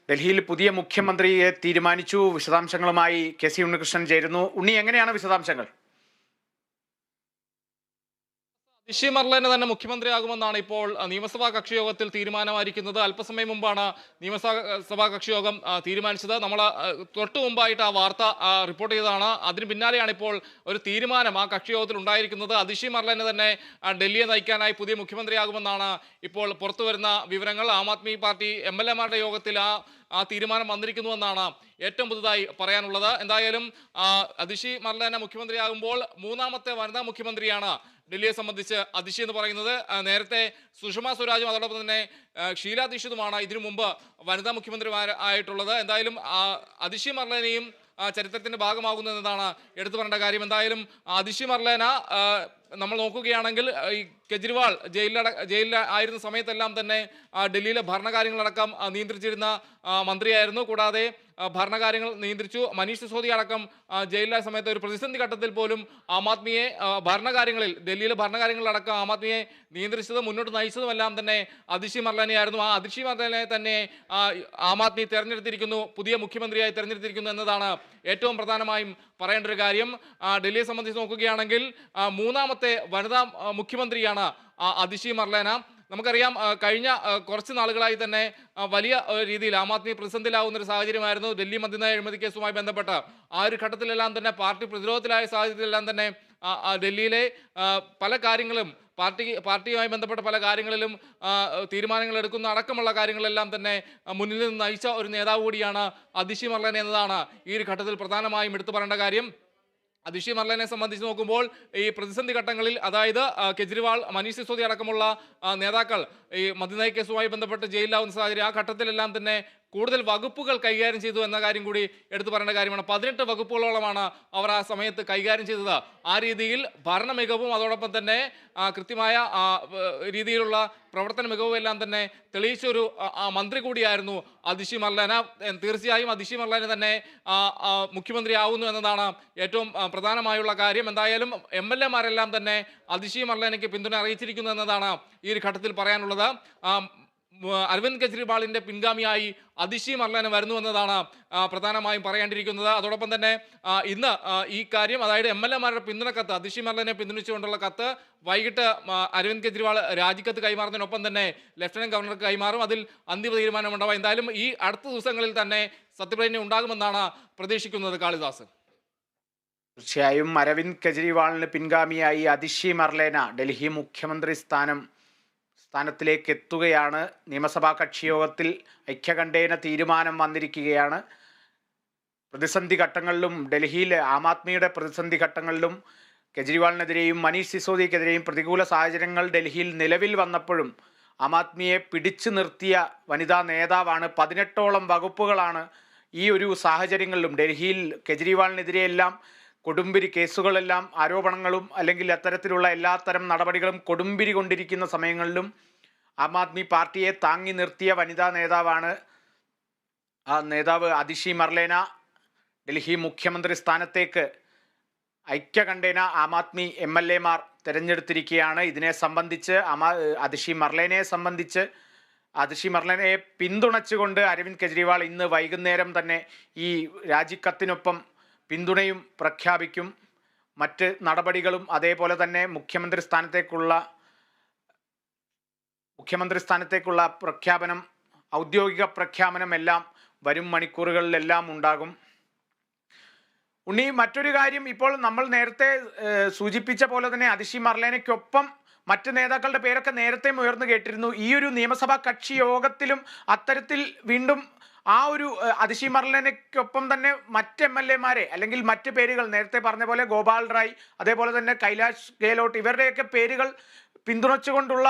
ഡൽഹിയിൽ പുതിയ മുഖ്യമന്ത്രിയെ തീരുമാനിച്ചു. വിശദാംശങ്ങളുമായി കെ സി ഉണ്ണികൃഷ്ണൻ ചേരുന്നു. ഉണ്ണി, എങ്ങനെയാണ് വിശദാംശങ്ങൾ? ഋഷി മർലേന തന്നെ മുഖ്യമന്ത്രിയാകുമെന്നാണ് ഇപ്പോൾ നിയമസഭാ കക്ഷിയോഗത്തിൽ തീരുമാനമായിരിക്കുന്നത്. അല്പസമയം മുമ്പാണ് നിയമസഭാ കക്ഷിയോഗം തീരുമാനിച്ചത്. നമ്മൾ തൊട്ടു മുമ്പായിട്ട് ആ വാർത്ത റിപ്പോർട്ട് ചെയ്തതാണ്. അതിന് പിന്നാലെയാണ് ഇപ്പോൾ ഒരു തീരുമാനം ആ കക്ഷിയോഗത്തിൽ ഉണ്ടായിരിക്കുന്നത്. അതിഷി മർലേന തന്നെ ഡൽഹിയെ നയിക്കാനായി പുതിയ മുഖ്യമന്ത്രിയാകുമെന്നാണ് ഇപ്പോൾ പുറത്തു വരുന്ന വിവരങ്ങൾ. ആം ആദ്മി പാർട്ടി എംഎൽഎമാരുടെ യോഗത്തിൽ ആ തീരുമാനം വന്നിരിക്കുന്നുവെന്നാണ് ഏറ്റവും പുതുതായി പറയാനുള്ളത്. എന്തായാലും അതിഷി മർലേന മുഖ്യമന്ത്രിയാകുമ്പോൾ മൂന്നാമത്തെ വനിതാ മുഖ്യമന്ത്രിയാണ് ഡൽഹിയെ സംബന്ധിച്ച് അതിഷി എന്ന് പറയുന്നത്. നേരത്തെ സുഷമ സ്വരാജും അതോടൊപ്പം തന്നെ ഷീല ദീക്ഷിതുമാണ് ഇതിനു മുമ്പ് വനിതാ മുഖ്യമന്ത്രിമാരായിട്ടുള്ളത്. എന്തായാലും അതിഷി മർലേനയും ചരിത്രത്തിന്റെ ഭാഗമാകുന്നു എന്നതാണ് എടുത്തു പറയേണ്ട കാര്യം. എന്തായാലും അതിഷി മർലേന നമ്മൾ നോക്കുകയാണെങ്കിൽ ഈ കെജ്രിവാൾ ജയിലിൽ ആയിരുന്ന സമയത്തെല്ലാം തന്നെ ഡൽഹിയിലെ ഭരണകാര്യങ്ങളടക്കം നിയന്ത്രിച്ചിരുന്ന മന്ത്രിയായിരുന്നു. കൂടാതെ ഭരണകാര്യങ്ങൾ നിയന്ത്രിച്ചു. മനീഷ് സിസോദിയ അടക്കം ജയിലിലായ സമയത്ത് ഒരു പ്രതിസന്ധി ഘട്ടത്തിൽ പോലും ആം ആദ്മിയെ ഡൽഹിയിലെ ഭരണകാര്യങ്ങളിലടക്കം ആം ആദ്മിയെ നിയന്ത്രിച്ചതും മുന്നോട്ട് നയിച്ചതുമെല്ലാം തന്നെ അതിഷി മർലേനയായിരുന്നു. ആ അതിഷി മർലേനയെ തന്നെ ആം ആദ്മി തെരഞ്ഞെടുത്തിരിക്കുന്നു, പുതിയ മുഖ്യമന്ത്രിയായി തെരഞ്ഞെടുത്തിരിക്കുന്നു എന്നതാണ് ഏറ്റവും പ്രധാനമായും പറയേണ്ട ഒരു കാര്യം. ഡൽഹിയെ സംബന്ധിച്ച് നോക്കുകയാണെങ്കിൽ മൂന്നാമത്തെ വനിതാ മുഖ്യമന്ത്രിയാണ് അതിഷി മർലേന. നമുക്കറിയാം കഴിഞ്ഞ കുറച്ച് നാളുകളായി തന്നെ വലിയ രീതിയിൽ ആം ആദ്മി പ്രതിസന്ധിയിലാവുന്ന ഒരു സാഹചര്യമായിരുന്നു. ഡൽഹി മദ്യനയ അഴിമതി കേസുമായി ബന്ധപ്പെട്ട് ആ ഒരു ഘട്ടത്തിലെല്ലാം തന്നെ പാർട്ടി പ്രതിരോധത്തിലായ സാഹചര്യത്തിലെല്ലാം തന്നെ ഡൽഹിയിലെ പല കാര്യങ്ങളും പാർട്ടിയുമായി ബന്ധപ്പെട്ട പല കാര്യങ്ങളിലും തീരുമാനങ്ങൾ എടുക്കുന്ന അടക്കമുള്ള കാര്യങ്ങളെല്ലാം തന്നെ മുന്നിൽ നിന്ന് നയിച്ച ഒരു നേതാവ് കൂടിയാണ് അതിഷി മർലേന എന്നതാണ് ഈ ഒരു ഘട്ടത്തിൽ പ്രധാനമായും എടുത്തു പറയേണ്ട കാര്യം. അതിഷി മർലേനെ സംബന്ധിച്ച് നോക്കുമ്പോൾ ഈ പ്രതിസന്ധി ഘട്ടങ്ങളിൽ, അതായത് കെജ്രിവാൾ, മനീഷ് സിസോദിയ അടക്കമുള്ള നേതാക്കൾ ഈ മദ്യനയ കേസുമായി ബന്ധപ്പെട്ട് ജയിലിലാവുന്ന സാഹചര്യം, ആ ഘട്ടത്തിലെല്ലാം തന്നെ കൂടുതൽ വകുപ്പുകൾ കൈകാര്യം ചെയ്തു എന്ന കാര്യം കൂടി എടുത്തു പറയേണ്ട കാര്യമാണ്. 18 വകുപ്പുകളോളമാണ് അവർ ആ സമയത്ത് കൈകാര്യം ചെയ്തത്. ആ രീതിയിൽ ഭരണ മികവും അതോടൊപ്പം തന്നെ കൃത്യമായ രീതിയിലുള്ള പ്രവർത്തന മികവും എല്ലാം തന്നെ തെളിയിച്ചൊരു മന്ത്രി കൂടിയായിരുന്നു അതിഷി മർലേന. തീർച്ചയായും അതിഷി മർലേന തന്നെ മുഖ്യമന്ത്രി ആവുന്നു എന്നതാണ് ഏറ്റവും പ്രധാനമായുള്ള കാര്യം. എന്തായാലും എംഎൽഎമാരെല്ലാം തന്നെ അതിഷി മർലേനയ്ക്ക് പിന്തുണ അറിയിച്ചിരിക്കുന്നു എന്നതാണ് ഈ ഒരു ഘട്ടത്തിൽ പറയാനുള്ളത്. അരവിന്ദ് കെജ്രിവാളിന്റെ പിൻഗാമിയായി അതിഷി മർലേന വരുന്നു എന്നതാണ് പ്രധാനമായും പറയേണ്ടിയിരിക്കുന്നത്. അതോടൊപ്പം തന്നെ ഇന്ന് ഈ കാര്യം, അതായത് എംഎൽഎമാരുടെ പിന്തുണ കത്ത്, അതിഷി മർലേനെ പിന്തുണച്ചുകൊണ്ടുള്ള കത്ത് വൈകിട്ട് അരവിന്ദ് കെജ്രിവാൾ രാജിക്കത്ത് കൈമാറുന്നതിനൊപ്പം തന്നെ ലഫ്റ്റനന്റ് ഗവർണർക്ക് കൈമാറും. അതിൽ അന്തിമ തീരുമാനമുണ്ടാവും. എന്തായാലും ഈ അടുത്ത ദിവസങ്ങളിൽ തന്നെ സത്യപ്രതിജ്ഞ ഉണ്ടാകുമെന്നാണ് പ്രതീക്ഷിക്കുന്നത്. കാളിദാസ്, തീർച്ചയായും അരവിന്ദ് കെജ്രിവാളിന് പിൻഗാമിയായി അതിഷി മർലേന ഡൽഹി മുഖ്യമന്ത്രി സ്ഥാനത്തിലേക്ക് എത്തുകയാണ്. നിയമസഭാ കക്ഷിയോഗത്തിൽ ഐക്യകണ്ഠേന തീരുമാനം വന്നിരിക്കുകയാണ്. പ്രതിസന്ധി ഘട്ടങ്ങളിലും, ഡൽഹിയിൽ ആം ആദ്മിയുടെ പ്രതിസന്ധി ഘട്ടങ്ങളിലും കെജ്രിവാളിനെതിരെയും മനീഷ് സിസോദിയക്കെതിരെയും പ്രതികൂല സാഹചര്യങ്ങൾ ഡൽഹിയിൽ നിലവിൽ വന്നപ്പോഴും ആം ആദ്മിയെ പിടിച്ചു നിർത്തിയ വനിതാ നേതാവാണ്. 18ഓളം വകുപ്പുകളാണ് ഈ ഒരു സാഹചര്യങ്ങളിലും ഡൽഹിയിൽ കെജ്രിവാളിനെതിരെയെല്ലാം കൊടുമ്പിരി കേസുകളെല്ലാം, ആരോപണങ്ങളും അല്ലെങ്കിൽ അത്തരത്തിലുള്ള എല്ലാത്തരം നടപടികളും കൊടുമ്പിരി കൊണ്ടിരിക്കുന്ന സമയങ്ങളിലും ആം ആദ്മി പാർട്ടിയെ താങ്ങി നിർത്തിയ വനിതാ നേതാവാണ് ആ നേതാവ് അതിഷി മർലേന. ഡൽഹി മുഖ്യമന്ത്രി സ്ഥാനത്തേക്ക് ഐക്യകണ്ഠേന ആം ആദ്മി എംഎൽഎമാർ തിരഞ്ഞെടുത്തിരിക്കുകയാണ്. ഇതിനെ സംബന്ധിച്ച് അതിഷി മർലേനയെ പിന്തുണച്ചുകൊണ്ട് അരവിന്ദ് കെജ്രിവാൾ ഇന്ന് വൈകുന്നേരം തന്നെ ഈ രാജിക്കത്തിനൊപ്പം പിന്തുണയും പ്രഖ്യാപിക്കും. മറ്റ് നടപടികളും അതേപോലെ തന്നെ മുഖ്യമന്ത്രി സ്ഥാനത്തേക്കുള്ള പ്രഖ്യാപനം, ഔദ്യോഗിക പ്രഖ്യാപനം എല്ലാം വരും മണിക്കൂറുകളിലെല്ലാം ഉണ്ടാകും. ഉണ്ണി, മറ്റൊരു കാര്യം, ഇപ്പോൾ നമ്മൾ നേരത്തെ സൂചിപ്പിച്ച പോലെ തന്നെ അതിഷി മർലേനയ്ക്കൊപ്പം മറ്റ് നേതാക്കളുടെ പേരൊക്കെ നേരത്തെ ഉയർന്നു കേട്ടിരുന്നു. ഈ ഒരു നിയമസഭാ കക്ഷി യോഗത്തിലും അത്തരത്തിൽ വീണ്ടും ആ ഒരു അതിഷി മർലേനയ്ക്കൊപ്പം തന്നെ മറ്റ് എംഎൽഎമാരെ അല്ലെങ്കിൽ മറ്റ് പേരുകൾ, നേരത്തെ പറഞ്ഞ പോലെ ഗോപാൽ റായ്, അതേപോലെ തന്നെ കൈലാഷ് ഗെഹ്ലോട്ട്, ഇവരുടെയൊക്കെ പേരുകൾ പിന്തുണച്ചുകൊണ്ടുള്ള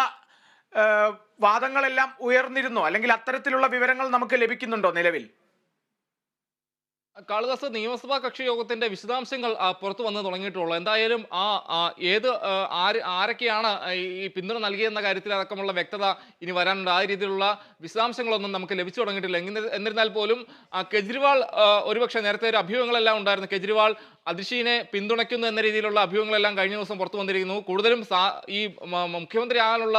വാദങ്ങളെല്ലാം ഉയർന്നിരുന്നു, അല്ലെങ്കിൽ അത്തരത്തിലുള്ള വിവരങ്ങൾ നമുക്ക് ലഭിക്കുന്നുണ്ടോ നിലവിൽ? കാളിദാസ്, നിയമസഭാ കക്ഷി യോഗത്തിന്റെ വിശദാംശങ്ങൾ പുറത്തു വന്ന് തുടങ്ങിയിട്ടുള്ളൂ. എന്തായാലും ആരൊക്കെയാണ് ഈ പിന്തുണ നൽകിയെന്ന കാര്യത്തിൽ അടക്കമുള്ള വ്യക്തത ഇനി വരാനുണ്ട്. ആ രീതിയിലുള്ള വിശദാംശങ്ങളൊന്നും നമുക്ക് ലഭിച്ചു തുടങ്ങിയിട്ടില്ല. എന്നിരുന്നാൽ പോലും കെജ്രിവാൾ ഒരുപക്ഷെ നേരത്തെ ഒരു അഭ്യൂഹങ്ങളെല്ലാം ഉണ്ടായിരുന്നു. കെജ്രിവാൾ അതിഷീനെ പിന്തുണയ്ക്കുന്നു എന്ന രീതിയിലുള്ള അഭ്യൂഹങ്ങളെല്ലാം കഴിഞ്ഞ ദിവസം പുറത്തു വന്നിരിക്കുന്നു. കൂടുതലും ഈ മുഖ്യമന്ത്രി ആകാനുള്ള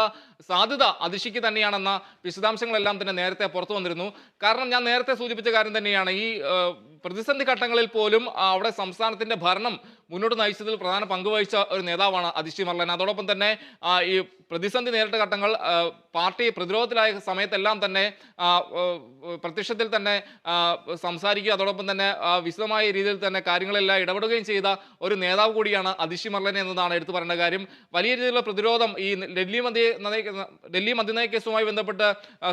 സാധ്യത അതിശിക്ക് തന്നെയാണെന്ന വിശദാംശങ്ങളെല്ലാം തന്നെ നേരത്തെ പുറത്തു വന്നിരുന്നു. കാരണം ഞാൻ നേരത്തെ സൂചിപ്പിച്ച കാര്യം തന്നെയാണ്, ഈ പ്രതിസന്ധി ഘട്ടങ്ങളിൽ പോലും അവിടെ സംസ്ഥാനത്തിന്റെ ഭരണം മുന്നോട്ട് നയിച്ചതിൽ പ്രധാന പങ്കുവഹിച്ച ഒരു നേതാവാണ് അതിഷി മർലേന. അതോടൊപ്പം തന്നെ ഈ പ്രതിസന്ധി നേരിട്ട ഘട്ടങ്ങൾ പാർട്ടി പ്രതിരോധത്തിലായ സമയത്തെല്ലാം തന്നെ പ്രത്യക്ഷത്തിൽ തന്നെ സംസാരിക്കുക, അതോടൊപ്പം തന്നെ വിശദമായ രീതിയിൽ തന്നെ കാര്യങ്ങളെല്ലാം ഇടപെടുകയും ചെയ്ത ഒരു നേതാവ് കൂടിയാണ് അതിഷി മർലേന എന്നതാണ് എടുത്തു പറയേണ്ട കാര്യം. വലിയ രീതിയിലുള്ള പ്രതിരോധം ഈ ഡൽഹി മദ്യനയ കേസുമായി ബന്ധപ്പെട്ട്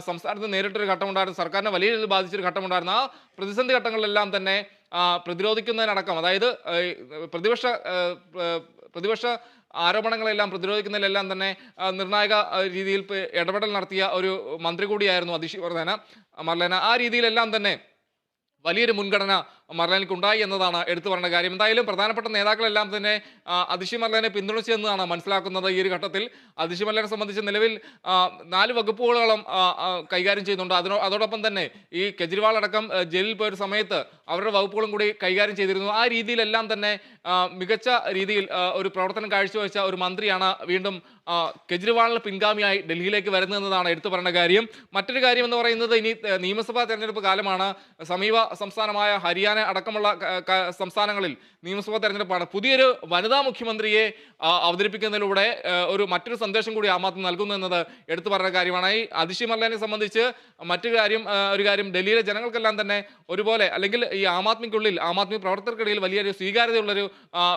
സംസ്ഥാനത്ത് നേരിട്ടൊരു ഘട്ടമുണ്ടായിരുന്നു, സർക്കാരിനെ വലിയ രീതിയിൽ ബാധിച്ചൊരു ഘട്ടമുണ്ടായിരുന്നു. ആ പ്രതിസന്ധി ഘട്ടങ്ങളിലെല്ലാം തന്നെ പ്രതിരോധിക്കുന്നതിനടക്കം, അതായത് പ്രതിപക്ഷ ആരോപണങ്ങളെല്ലാം പ്രതിരോധിക്കുന്നതിലെല്ലാം തന്നെ നിർണായക രീതിയിൽ ഇടപെടൽ നടത്തിയ ഒരു മന്ത്രി കൂടിയായിരുന്നു അതിഷി മർലേന. ആ രീതിയിലെല്ലാം തന്നെ വലിയൊരു മുൻഗണന മർലേനയ്ക്ക് ഉണ്ടായി എന്നതാണ് എടുത്തു പറയുന്ന കാര്യം. എന്തായാലും പ്രധാനപ്പെട്ട നേതാക്കളെല്ലാം തന്നെ അതിഷി മർലേനെ പിന്തുണച്ചെന്നാണ് മനസ്സിലാക്കുന്നത്. ഈ ഒരു ഘട്ടത്തിൽ അതിഷി മർലേനെ സംബന്ധിച്ച് നിലവിൽ 4 വകുപ്പുകളോളം കൈകാര്യം ചെയ്യുന്നുണ്ട്. അതോടൊപ്പം തന്നെ ഈ കെജ്രിവാൾ അടക്കം ജയിലിൽ പോയൊരു സമയത്ത് അവരുടെ വകുപ്പുകളും കൂടി കൈകാര്യം ചെയ്തിരുന്നു. ആ രീതിയിലെല്ലാം തന്നെ മികച്ച രീതിയിൽ ഒരു പ്രവർത്തനം കാഴ്ചവെച്ച ഒരു മന്ത്രിയാണ് വീണ്ടും കെജ്രിവാളിന് പിൻഗാമിയായി ഡൽഹിയിലേക്ക് വരുന്നതെന്നതാണ് എടുത്തു പറയുന്ന കാര്യം. മറ്റൊരു കാര്യം എന്ന് പറയുന്നത്, ഇനി നിയമസഭാ തെരഞ്ഞെടുപ്പ് കാലമാണ്. സമീപ സംസ്ഥാനമായ ഹരിയാന അടക്കമുള്ള സംസ്ഥാനങ്ങളിൽ നിയമസഭാ തെരഞ്ഞെടുപ്പാണ്. പുതിയൊരു വനിതാ മുഖ്യമന്ത്രിയെ അവതരിപ്പിക്കുന്നതിലൂടെ മറ്റൊരു സന്ദേശം കൂടി ആം ആദ്മി നൽകുന്നു എന്നത് എടുത്തു പറയുന്ന കാര്യമാണ്. ഈ അതിഷി മർലേനെ സംബന്ധിച്ച് ഒരു കാര്യം ഡൽഹിയിലെ ജനങ്ങൾക്കെല്ലാം തന്നെ ഒരുപോലെ, അല്ലെങ്കിൽ ഈ ആം ആദ്മിക്കുള്ളിൽ ആം ആദ്മി പ്രവർത്തകർക്കിടയിൽ വലിയൊരു സ്വീകാര്യതയുള്ളൊരു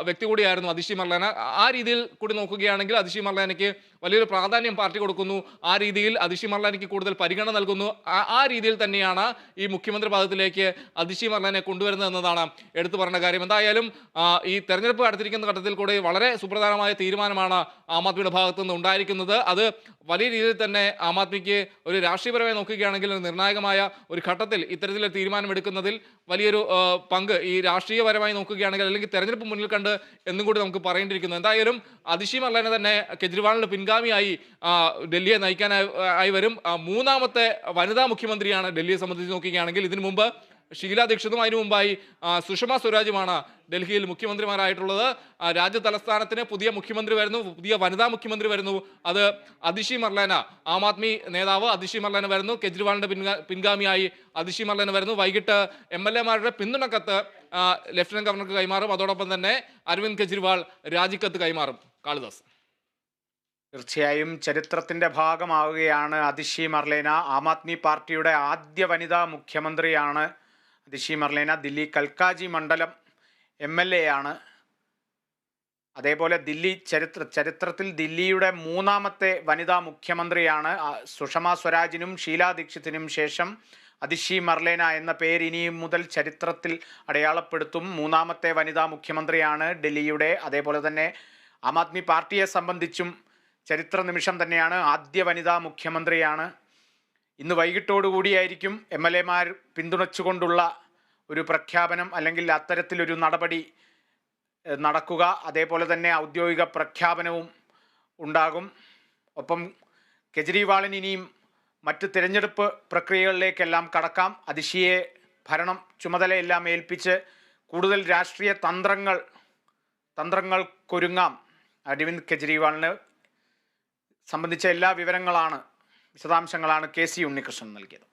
വ്യക്തി കൂടിയായിരുന്നു അതിഷി മർലേന. ആ രീതിയിൽ കൂടി നോക്കുകയാണെങ്കിൽ അതിഷി മർലേനയ്ക്ക് വലിയൊരു പ്രാധാന്യം പാർട്ടി കൊടുക്കുന്നു. ആ രീതിയിൽ അതിഷി മർലേനയ്ക്ക് കൂടുതൽ പരിഗണന നൽകുന്നു. ആ രീതിയിൽ തന്നെയാണ് ഈ മുഖ്യമന്ത്രി പദത്തിലേക്ക് അതിഷി മർലേനെ കൊണ്ടുവരുന്നത് എന്നതാണ് എടുത്തു പറയുന്ന കാര്യം. എന്തായാലും ഈ തെരഞ്ഞെടുപ്പ് അടുത്തിരിക്കുന്ന ഘട്ടത്തിൽ കൂടി വളരെ സുപ്രധാനമായ തീരുമാനമാണ് ആം ആദ്മിയുടെ ഭാഗത്തു നിന്ന് ഉണ്ടായിരിക്കുന്നത്. അത് വലിയ രീതിയിൽ തന്നെ ആം ആദ്മിക്ക് ഒരു രാഷ്ട്രീയപരമായി നോക്കുകയാണെങ്കിൽ നിർണായകമായ ഒരു ഘട്ടത്തിൽ ഇത്തരത്തിലൊരു തീരുമാനം എടുക്കുന്നതിൽ വലിയൊരു പങ്ക് ഈ രാഷ്ട്രീയപരമായി നോക്കുകയാണെങ്കിൽ, അല്ലെങ്കിൽ തെരഞ്ഞെടുപ്പ് മുന്നിൽ കണ്ട് എന്നും കൂടി നമുക്ക് പറയേണ്ടിയിരിക്കുന്നു. എന്തായാലും അതിഷി മർലേന തന്നെ കെജ്രിവാളിന്റെ പിൻഗാമിയായി ഡൽഹിയെ നയിക്കാനായി വരും. 3ാമത്തെ വനിതാ മുഖ്യമന്ത്രിയാണ് ഡൽഹിയെ സംബന്ധിച്ച് നോക്കുകയാണെങ്കിൽ. ഇതിനു മുമ്പ് ഷീല ദീക്ഷിതും അതിനു മുമ്പായി സുഷമ സ്വരാജുമാണ് ഡൽഹിയിൽ മുഖ്യമന്ത്രിമാരായിട്ടുള്ളത്. രാജ്യ തലസ്ഥാനത്തിന് പുതിയ മുഖ്യമന്ത്രി വരുന്നു, പുതിയ വനിതാ മുഖ്യമന്ത്രി വരുന്നു. അത് അതിഷി മർലേന, ആം ആദ്മി നേതാവ് അതിഷി മർലേന വരുന്നു. കെജ്രിവാളിന്റെ പിൻഗാമിയായി അതിഷി മർലേന വരുന്നു. വൈകിട്ട് MLA-മാരുടെ പിന്തുണക്കത്ത് ലഫ്റ്റനന്റ് ഗവർണർക്ക് കൈമാറും. അതോടൊപ്പം തന്നെ അരവിന്ദ് കെജ്രിവാൾ രാജിക്കത്ത് കൈമാറും. കാളിദാസ്. തീർച്ചയായും ചരിത്രത്തിന്റെ ഭാഗമാവുകയാണ് അതിഷി മർലേന. ആം ആദ്മി പാർട്ടിയുടെ ആദ്യ വനിതാ മുഖ്യമന്ത്രിയാണ് അതിഷി മർലേന. ദില്ലി കൽക്കാജി മണ്ഡലം MLA ആണ്. അതേപോലെ ചരിത്രത്തിൽ ദില്ലിയുടെ 3ാമത്തെ വനിതാ മുഖ്യമന്ത്രിയാണ്. സുഷമ സ്വരാജിനും ഷീല ദീക്ഷിത്തിനും ശേഷം അതിഷി മർലേന എന്ന പേര് ഇനി മുതൽ ചരിത്രത്തിൽ അടയാളപ്പെടുത്തും. 3ാമത്തെ വനിതാ മുഖ്യമന്ത്രിയാണ് ഡൽഹിയുടെ. അതേപോലെ തന്നെ ആം ആദ്മി പാർട്ടിയെ സംബന്ധിച്ചും ചരിത്ര നിമിഷം തന്നെയാണ്. ആദ്യ വനിതാ മുഖ്യമന്ത്രിയാണ്. ഇന്ന് വൈകിട്ടോടുകൂടിയായിരിക്കും MLA-മാർ പിന്തുണച്ചുകൊണ്ടുള്ള ഒരു പ്രഖ്യാപനം, അല്ലെങ്കിൽ അത്തരത്തിലൊരു നടപടി നടക്കുക. അതേപോലെ തന്നെ ഔദ്യോഗിക പ്രഖ്യാപനവും ഉണ്ടാകും. ഒപ്പം കെജ്രിവാളിന് ഇനിയും മറ്റ് തിരഞ്ഞെടുപ്പ് പ്രക്രിയകളിലേക്കെല്ലാം കടക്കാം. അതിഷിയെ ഭരണം ചുമതലയെല്ലാം ഏൽപ്പിച്ച് കൂടുതൽ രാഷ്ട്രീയ തന്ത്രങ്ങൾക്കൊരുങ്ങാം. അരവിന്ദ് കെജ്രിവാളിന് സംബന്ധിച്ച എല്ലാ വിശദാംശങ്ങളാണ് KC ഉണ്ണികൃഷ്ണൻ നൽകിയത്.